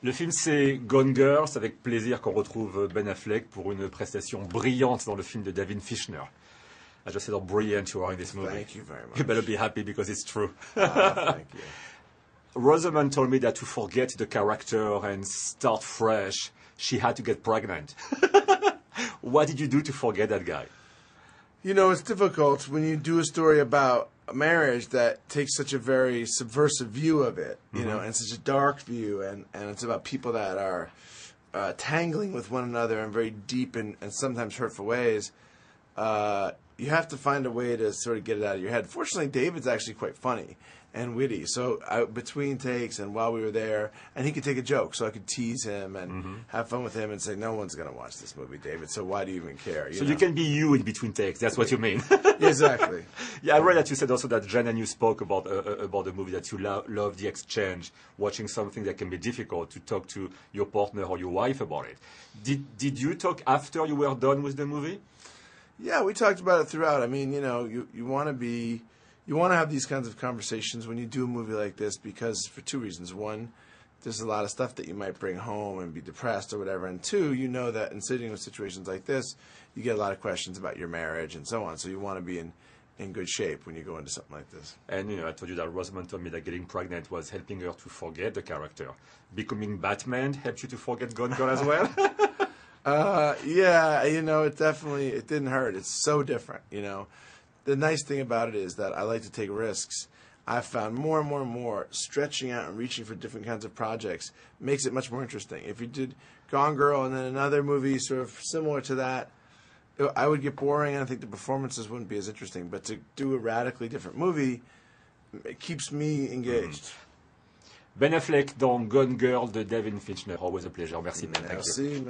Le film, c'est Gone Girl. C'est avec plaisir qu'on retrouve Ben Affleck pour une prestation brillante dans le film de David Fincher. I just said how brilliant you are in this movie. Thank you very much. You better be happy because it's true. Thank you. Rosamund told me that to forget the character and start fresh, she had to get pregnant. What did you do to forget that guy? You know, it's difficult when you do a story about a marriage that takes such a very subversive view of it, you know, and such a dark view, and it's about people that are tangling with one another in very deep and sometimes hurtful ways. You have to find a way to sort of get it out of your head. Fortunately, David's actually quite funny and witty. So between takes and while we were there, and he could take a joke, so I could tease him and have fun with him and say, no one's going to watch this movie, David, so why do you even care? So you can be you in between takes. That's what you mean. Exactly. Yeah, I read that you said also that Jen and you spoke about the movie, that you love the exchange, watching something that can be difficult, to talk to your partner or your wife about it. Did you talk after you were done with the movie? Yeah, we talked about it throughout. I mean, you know, you want to have these kinds of conversations when you do a movie like this, because for two reasons. One, there's a lot of stuff that you might bring home and be depressed or whatever. And two, you know that in sitting with situations like this, you get a lot of questions about your marriage and so on. So you want to be in good shape when you go into something like this. And, you know, I told you that Rosamund told me that getting pregnant was helping her to forget the character. Becoming Batman helped you to forget Gone Girl as well? Yeah, you know, it didn't hurt. It's so different, you know. The nice thing about it is that I like to take risks. I've found more and more and more stretching out and reaching for different kinds of projects makes it much more interesting. If you did Gone Girl and then another movie sort of similar to that, I would get boring, and I think the performances wouldn't be as interesting. But to do a radically different movie, it keeps me engaged. Ben Affleck dans Gone Girl de David Fincher. Always a pleasure. Merci, Ben. Thank you. Merci.